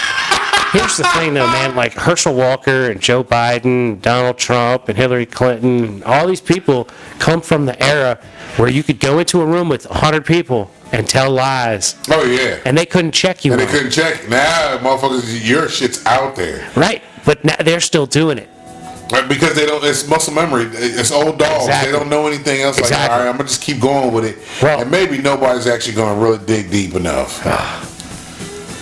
Here's the thing, though, man. Like Herschel Walker and Joe Biden, Donald Trump, and Hillary Clinton, all these people come from the era where you could go into a room with 100 people and tell lies, Oh, yeah. and they couldn't check you And they on it. couldn't check. Now, motherfuckers, your shit's out there. Right? But now they're still doing it. Right, because they don't, it's muscle memory. It's old dogs. Exactly. They don't know anything else. Exactly. Like, all right, I'm going to just keep going with it. Well- and maybe nobody's actually going to really dig deep enough.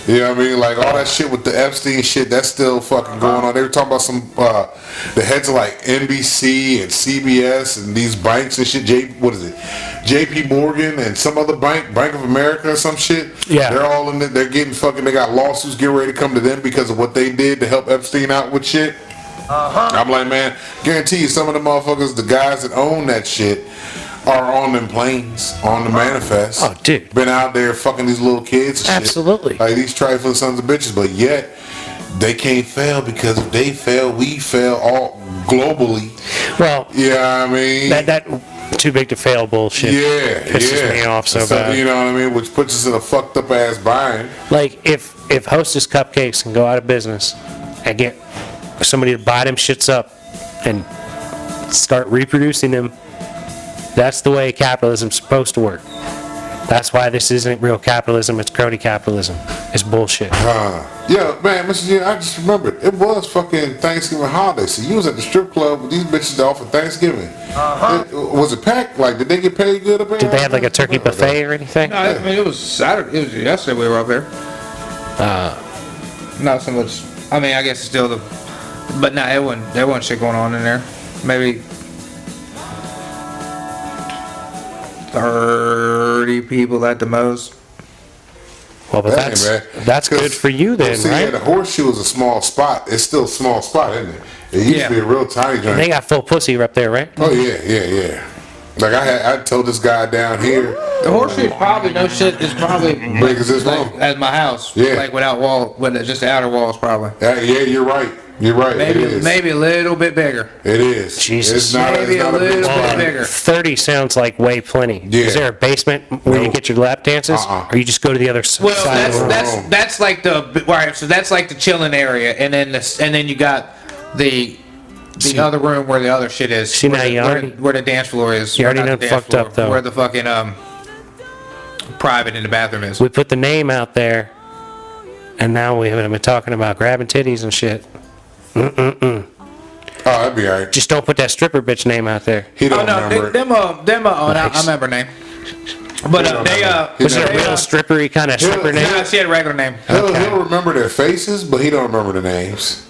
You know what I mean? Like, all that shit with the Epstein shit, that's still fucking going on. They were talking about some, the heads of like NBC and CBS and these banks and shit. What is it? JP Morgan and some other bank, Bank of America or some shit. Yeah. They're all in it. They're getting fucking, they got lawsuits getting ready to come to them because of what they did to help Epstein out with shit. I'm like, man, guarantee you some of the motherfuckers, the guys that own that shit, are on them planes, on the manifest. Oh, dude. Been out there fucking these little kids and shit. Absolutely. Like these trifling sons of bitches, but yet they can't fail because if they fail, we fail all globally. Well, Yeah, I mean, that too big to fail bullshit yeah, pisses yeah. me off so bad. You know what I mean? Which puts us in a fucked up ass bind. Like, if Hostess Cupcakes can go out of business and get somebody to buy them shits up and start reproducing them, that's the way capitalism's supposed to work. That's why this isn't real capitalism, it's crony capitalism. It's bullshit. Yeah, man, Mr. G, I just remembered. It was fucking Thanksgiving holiday. So you was at the strip club with these bitches off for Thanksgiving. Was it packed? Like, did they get paid good up there? Did they have like a turkey buffet or anything? No, I mean, it was Saturday. It was yesterday we were up there. Not so much. I mean, I guess it's still the. But no, there wasn't shit going on in there. Maybe 30 people at the most. Well, but Dang, man. that's good 'Cause, for you then, see, right? Yeah, the Horseshoe is a small spot. It's still a small spot, isn't it? It used Yeah. to be a real tiny joint. They got full pussy up there, right? Oh yeah. Like I told this guy down here, The horseshoe probably no shit is probably big as this like room. as my house. Yeah. Like without wall, with just the outer walls probably. Yeah, you're right. You're right. Maybe it is. maybe a little bit bigger. It is. Jesus. It's not, Maybe it's not a big little spot. bit bigger. 30 sounds like way plenty. Yeah. Is there a basement where you No. get your lap dances? Or you just go to the other Well, side of the room? that's like the right. So that's like the chilling area, and then you got the other room where the other shit is. See, where now the, you where already- the- where the dance floor is. You already Not the done dance fucked floor, up, though. Where the fucking private in the bathroom is. We put the name out there, and now we haven't been talking about grabbing titties and shit. Oh that'd be alright. Just don't put that stripper bitch name out there. He don't Oh no, remember it. I remember her name. But Was it a real strippery kind of stripper name? Yeah, she had a regular name. He'll remember their faces, but he don't remember the names.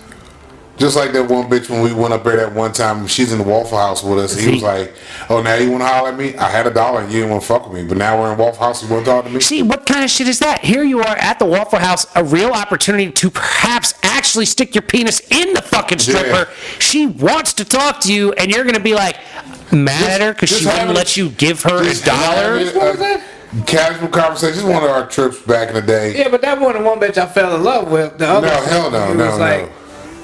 Just like that one bitch when we went up there that one time, she's in the Waffle House with us. He was like, "Oh, now you want to holler at me? I had $1 and you didn't want to fuck with me, but now we're in Waffle House. You want to talk to me?" See, what kind of shit is that? Here you are at the Waffle House, a real opportunity to perhaps actually stick your penis in the fucking stripper. Yeah. She wants to talk to you, and you're going to be like, mad at her because she wouldn't let you give her $1? What was that? Casual conversation. Just one of our trips back in the day. Yeah, but that wasn't the one bitch I fell in love with. The other No, hell no, it no, was like,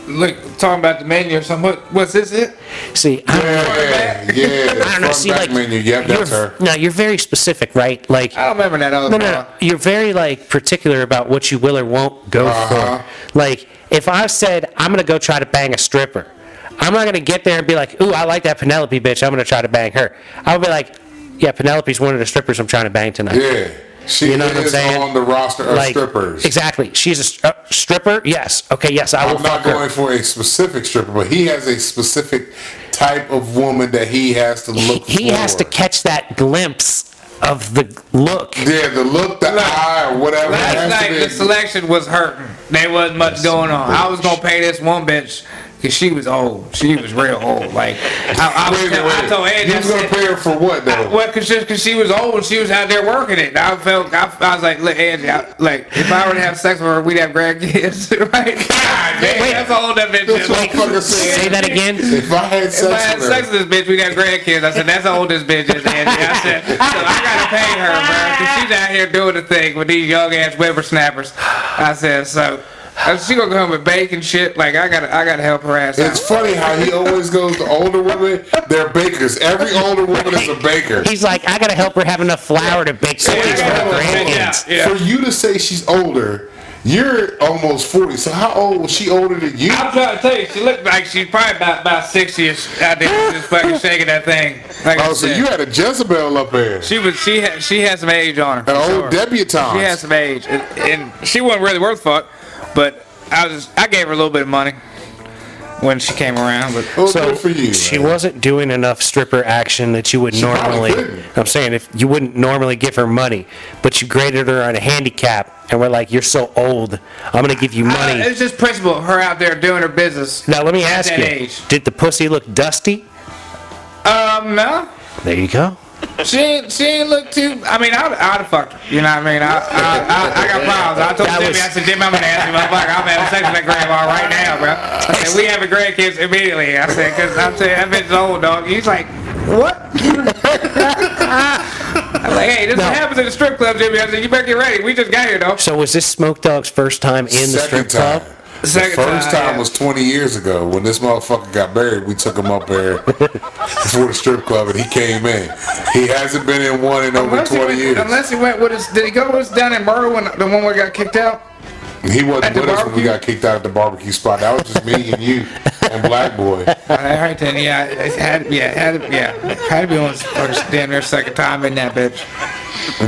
look, talking about the menu or something. What's this it? See, I don't know. Yeah. I don't know. See, like, menu. Yep, that's her. no, you're very specific, right? Like, I don't remember that other no, one. no, no. You're very like particular about what you will or won't go Uh-huh. for. Like, if I said I'm gonna go try to bang a stripper, I'm not gonna get there and be like, "Ooh, I like that Penelope bitch. I'm gonna try to bang her." I'll be like, "Yeah, Penelope's one of the strippers I'm trying to bang tonight." Yeah. She You know what I'm is saying? on the roster of Like, strippers. Exactly. She's a stripper. Yes. Okay. Yes, I will I'm not fuck her. going for a specific stripper, but he has a specific type of woman that he has to look for. He has to catch that glimpse of the look. Yeah, the look, the eye, or whatever. It Last has to night be- the selection was hurting. There wasn't much going on. I was gonna pay this one bitch because she was old. She was real old. Like I told Angie, You I was gonna said, pay her for what though? well, cause she was old and she was out there working it. I was like, look, Angie, like if I were to have sex with her, we'd have grandkids, right? God, man, Wait. that's how old that bitch That's is. what I'm fucking saying. Say that again. If I had If I had sex sex with with this bitch, we'd have grandkids. I said, that's how old this bitch is, Angie. I said, so I gotta pay her, bro, because she's out here doing the thing with these young ass whippersnappers. I said, so she gonna go home and bake and shit. Like I gotta help her ass it's out. funny how he always goes to older women. They're bakers. Every older woman is a baker. He's like, I gotta help her have enough flour to bake cookies for her grandkids. Yeah. For you to say she's older, you're almost 40. So how old was she older than you? I'm trying to tell you, she looked like she's probably about 60ish out there just fucking shaking that thing. Like I Oh, so said. you had a Jezebel up there. She had some age on her. An for old sure. debutante. She had some age, and she wasn't really worth fuck, but I gave her a little bit of money when she came around. But Oh, So good for you. she man. wasn't doing enough stripper action that you would probably normally. couldn't. I'm saying if you wouldn't normally give her money, but you graded her on a handicap, and we're like, "You're so old. I'm gonna give you money." it's just principle. Her out there doing her business. Now let me at ask that you: age. did the pussy look dusty? No. There you go. She ain't look too. I mean, I'd have fucked her. You know what I mean? I got problems. I told That Jimmy, was- I said, Jimmy, I'm gonna ask you, motherfucker. I'm having sex with that grandma right now, bro. I said, we having grandkids immediately. I said, cause I'm saying that bitch is old, dog. He's like, what? I'm like, hey, this is what happens in the strip club, Jimmy. I said, you better get ready. We just got here, though. So was this Smoke Dog's first time in the strip Second time. club? The Second first time, time yeah. was 20 years ago. When this motherfucker got buried, we took him up there before the strip club, and he came in. He hasn't been in one in over 20 years. Unless he went with us. Did he go with us down in Myrtle when the one where he got kicked out? He wasn't At the with us when we barbecue? got kicked out at the barbecue spot. That was just me and you and Black Boy. All right, then, yeah, it had to be on his first damn near second time in that bitch.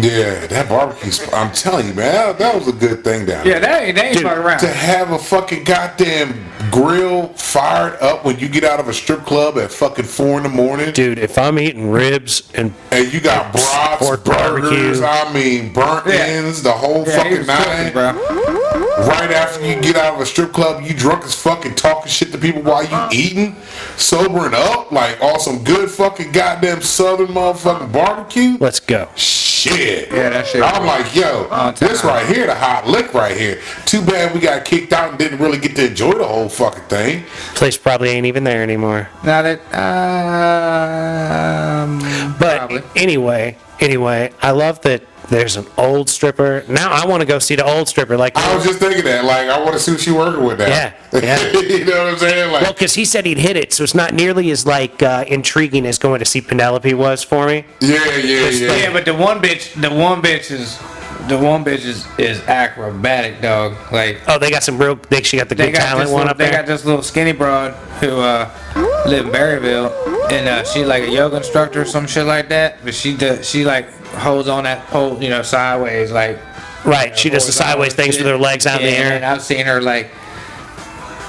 Yeah, that barbecue spot. I'm telling you, man, that was a good thing down there. Yeah, they ain't fucking around. To have a fucking goddamn grill fired up when you get out of a strip club at fucking 4 in the morning, Dude, if I'm eating ribs and and you got brats, Pork burgers, barbecue. I mean, burnt Yeah. ends, the whole Yeah, he fucking was nine. cooking, bro. Right after you get out of a strip club, you drunk as fucking talking shit to people while you eating, sobering up, like on some good fucking goddamn southern motherfucking barbecue. let's go. Shit. Yeah, that shit I'm was like, yo, on this time. right here, the hot lick right here. Too bad we got kicked out and didn't really get to enjoy the whole fucking thing. Place probably ain't even there anymore. Now that, But probably. anyway, I love that there's an old stripper. Now I want to go see the old stripper. Like, I was just thinking that, like, I want to see what she working with now. Yeah, yeah. You know what I'm saying? Like, well, because he said he'd hit it, so it's not nearly as like intriguing as going to see Penelope was for me. yeah. Yeah, but the one bitch is acrobatic, dog. Like Oh, they got some real. She got the good talent one up they there. got this little skinny broad who live in Berryville, and she like a yoga instructor or some shit like that. But she like holds on that pole, you know, sideways, like Right, she does the sideways things with her legs out in the And air. I've seen her like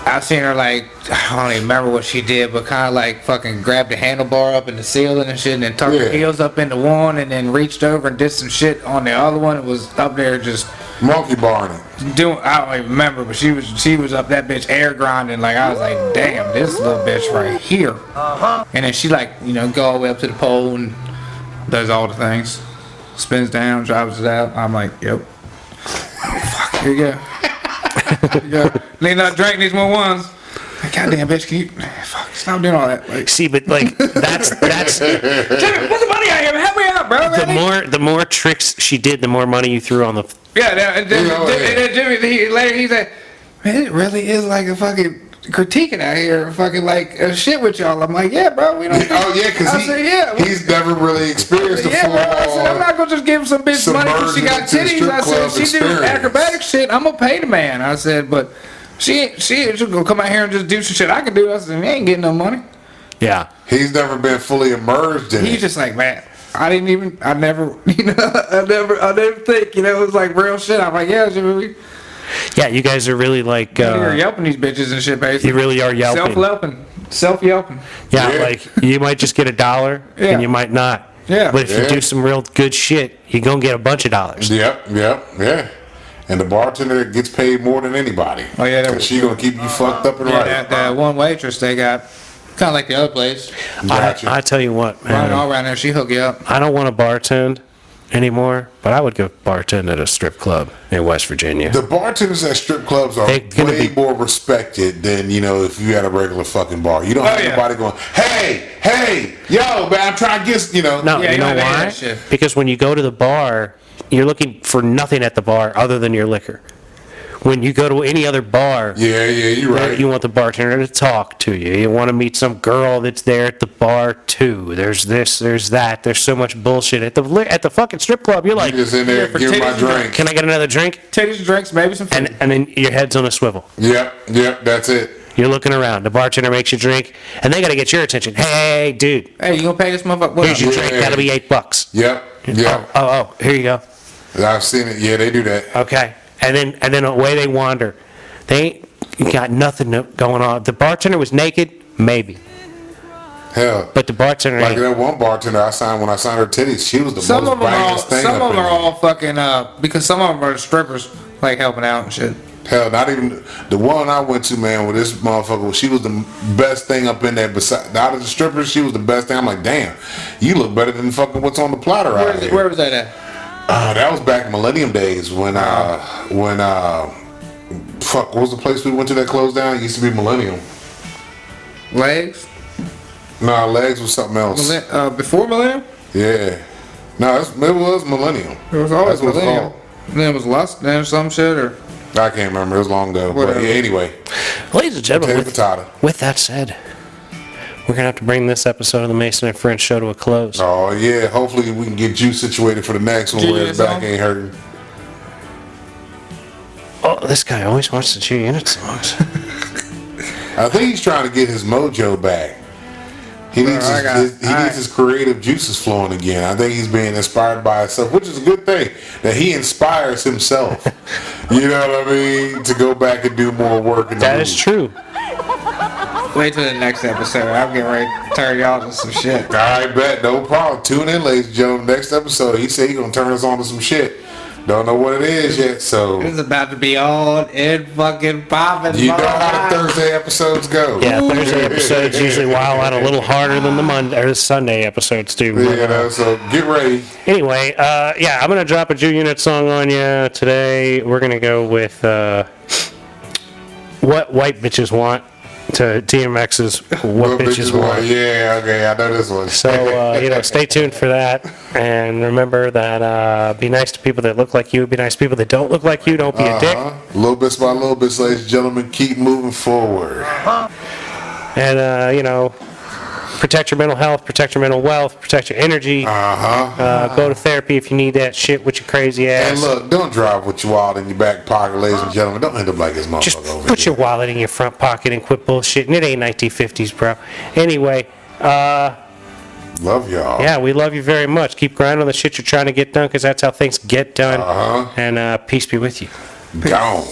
I've seen her like, I don't even remember what she did, but kind of like fucking grabbed the handlebar up in the ceiling and shit, and then tucked her Yeah. heels up into one, and then reached over and did some shit on the other one. It was up there just Monkey barring it. doing, I don't even remember, but she was up that bitch air grinding. Like, I was like, damn, this little bitch right here. And then she like, go all the way up to the pole and does all the things. Spins down, drives it out. I'm like, yep. Fuck, here you go. Here you go. Need not drink these more ones. Like, goddamn bitch, can you fuck stop doing all that? Like, See, but like that's Jimmy, put the money out here, man. Help me out, bro. the more tricks she did, the more money you threw on the. Yeah, and then, Yeah, and then Jimmy, later he said, man, it really is like a fucking critiquing out here, fucking like shit with y'all. I'm like, yeah, bro, we don't. Oh yeah, I said, yeah. he's never really experienced the Yeah, full. bro. I said, I'm not gonna just give some bitch money because she got submersion into the titties. I strip said, club she do experience. acrobatic shit. I'm gonna pay the man. I said, but she ain't just gonna come out here and just do some shit I can do. I said, he ain't getting no money. Yeah. He's never been fully immersed in He's it. just like, man, I never think, it was like real shit. I'm like, yeah, Jimmy, Yeah, you guys are really like. you're yelping these bitches and shit, basically. You really are yelping. Self-yelping. Yeah, Yeah. like you might just get $1 Yeah. and you might not. Yeah. But if you Yeah. do some real good shit, you're gonna get a bunch of dollars. Yep. Yeah. And the bartender gets paid more than anybody. Oh, yeah, that 'Cause she gonna keep you fucked up and Yeah, right. that one waitress they got, kind of like the other place. Gotcha. I tell you what, Running man. all around there, she hook you up. I don't want to bartend anymore, but I would go bartend at a strip club in West Virginia. The bartenders at strip clubs are They're gonna way be- more respected than, if you had a regular fucking bar. You don't have yeah. anybody going, hey, yo, man, I'm trying to get, No, Yeah, you you know don't have any of why? that shit. Because when you go to the bar, you're looking for nothing at the bar other than your liquor. When you go to any other bar, Yeah, you're right. you want the bartender to talk to you. You want to meet some girl that's there at the bar too. There's this, there's that. There's so much bullshit at the fucking strip club. You're like, You just in there, for give my titties and drink. can I get another drink? Titties and drinks, maybe some food. And then your head's on a swivel. Yep, that's it. You're looking around. The bartender makes you drink, and they got to get your attention. Hey, dude, Hey, you gonna pay this motherfucker? What here's up? your Yeah. drink. That'll be $8. Yep. Oh, here you go. I've seen it. Yeah, they do that. Okay, and then away they wander. They ain't got nothing going on. The bartender was naked, maybe, Hell. but the bartender Like ain't. that one bartender I signed when I signed her titties, she was the Some most of them are all, bangest thing some up of them in are there. all fucking because some of them are strippers like helping out and shit. Hell, not even the one I went to, man, with this motherfucker. She was the best thing up in there. Besides, out of the strippers, she was the best thing. I'm like, damn, you look better than fucking what's on the platter out here. Where was that at? That was back in Millennium days when fuck, what was the place we went to that closed down? It used to be Millennium. Legs? Nah, Legs was something else. Before Millennium? Yeah. No, it was Millennium. It was always That's what it's Millennium. called. Then it was Lust, then some shit, or I can't remember. It was long ago. But Whatever. yeah, anyway. Ladies and gentlemen, Potato, potato. with that said, we're gonna have to bring this episode of the Mason and French show to a close. Oh yeah. Hopefully we can get you situated for the next one where his G-Unit back song? ain't hurting. Oh, this guy always wants the G-Unit songs. I think he's trying to get his mojo back. He needs his creative juices flowing again. I think he's being inspired by himself, which is a good thing. That he inspires himself. You know what I mean? To go back and do more work. That is true. wait till the next episode. I'm getting ready to turn y'all to some shit. I bet, no problem. Tune in, ladies and gentlemen. Next episode, he said he's gonna turn us on to some shit. Don't know what it is yet, so It's about to be on and fucking popping. you know how the Thursday episodes go. Yeah, Thursday episodes usually while out a little harder than the Monday or the Sunday episodes do. You know, so get ready. Anyway, yeah, I'm gonna drop a G-Unit song on you today. We're gonna go with "What White Bitches Want" to DMX's "What Bitches Want." Yeah, okay, I know this one. So stay tuned for that, and remember that be nice to people that look like you. Be nice to people that don't look like you. Don't be a dick. Little bits by little bits, ladies and gentlemen, keep moving forward. And protect your mental health, protect your mental wealth, protect your energy. Go to therapy if you need that shit with your crazy ass. And look, don't drive with your wallet in your back pocket, ladies and gentlemen. Don't end up like this Just motherfucker over put here. your wallet in your front pocket and quit bullshitting. It ain't 1950s, bro. Anyway, Love y'all. yeah, we love you very much. Keep grinding on the shit you're trying to get done, because that's how things get done. And peace be with you. Gone.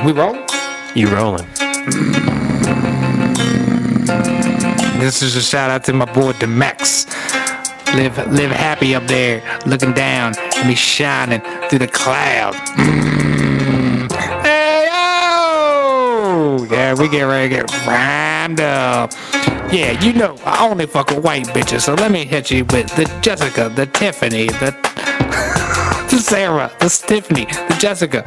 We rolling? You rolling? This is a shout out to my boy Demex. Live happy up there, looking down at me shining through the clouds. Hey yo! Yeah, we get ready to get rhymed up. Yeah, you know, I only fuck with white bitches, so let me hit you with the Jessica, the Tiffany, the Sarah, the Tiffany, the Jessica.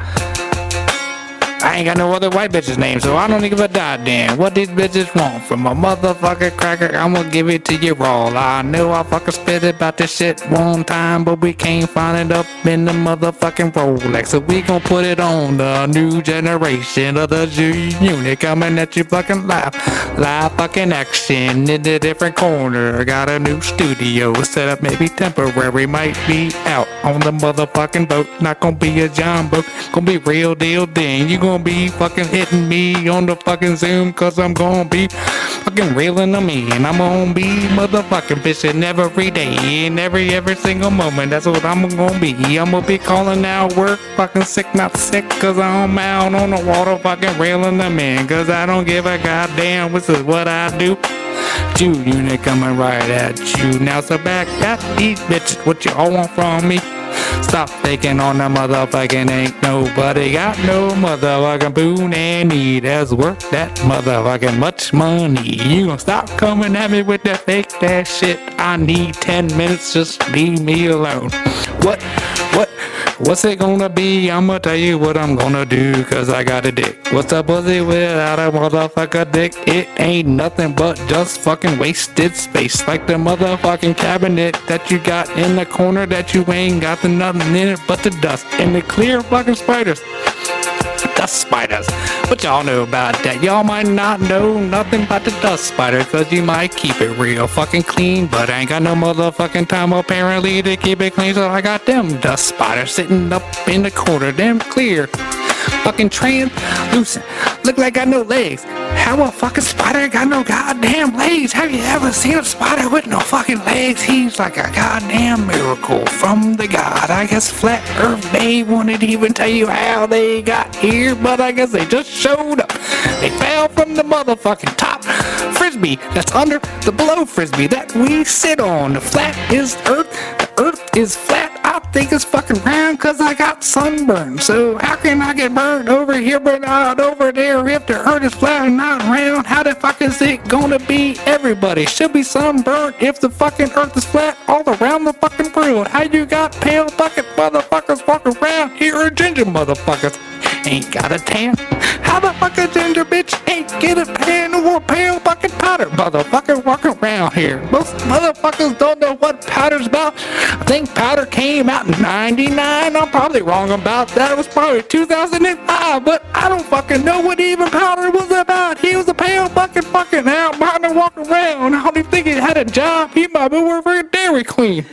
I ain't got no other white bitch's name, so I don't give a goddamn what these bitches want from a motherfucking cracker. I'm gonna give it to you raw. I know I fucking spit about this shit one time, but we can't find it up in the motherfucking Rolex. So we gon' put it on the new generation of the G-Unit coming at you fucking live fucking action in a different corner. Got a new studio set up, maybe temporary, might be out on the motherfucking boat. Not gonna be a John boat, gonna be real deal thing. You gonna be fucking hitting me on the fucking Zoom, cause I'm gonna be fucking reeling them in. I'm gonna be motherfucking fishing every day and every single moment. That's what I'm gonna be. I'm gonna be calling out work, fucking sick, not sick, cause I'm out on the water fucking reeling them in, cause I don't give a goddamn. This is what I do. G-Unit coming right at you. Now so back at these bitches, what you all want from me? Stop faking on the motherfucking ain't nobody got no motherfucking boon and need has work that motherfucking much money. You gonna stop coming at me with that fake ass shit? I need 10 minutes, just leave me alone. What's it gonna be? I'ma tell you what I'm gonna do, cause I got a dick. What's a pussy without a motherfucker dick? It ain't nothing but just fucking wasted space. Like the motherfucking cabinet that you got in the corner that you ain't got the nothing in it but the dust and the clear fucking spiders. Dust spiders. But y'all know about that. Y'all might not know nothing about the dust spider, cause you might keep it real fucking clean, but I ain't got no motherfucking time apparently to keep it clean, so I got them dust spiders sitting up in the corner, them clear, fucking translucent, look like I got no legs. How a fucking spider got no goddamn legs? Have you ever seen a spider with no fucking legs? He's like a goddamn miracle from the god. I guess Flat Earth, they wouldn't even tell you how they got here, but I guess they just showed up. They fell from the motherfucking top frisbee that's under the below frisbee that we sit on. The flat is earth, the earth is flat. I think it's fucking round cause I got sunburn. So how can I get burned over here but not over there if the earth is flat and not round? How the fuck is it gonna be? Everybody should be sunburned if the fucking earth is flat all around the fucking world. How you got pale bucket motherfuckers walking around here or ginger motherfuckers ain't got a tan? How the fuck a ginger bitch ain't get a tan or pale bucket powder motherfucker walking around here? Most motherfuckers don't know what powder's about. I think powder came out in 99. I'm probably wrong about that. It was probably 2005, but I don't fucking know what even powder was about. He was a pale bucket fucking out partner walking around. I don't even think he had a job. He might be working for a Dairy Queen.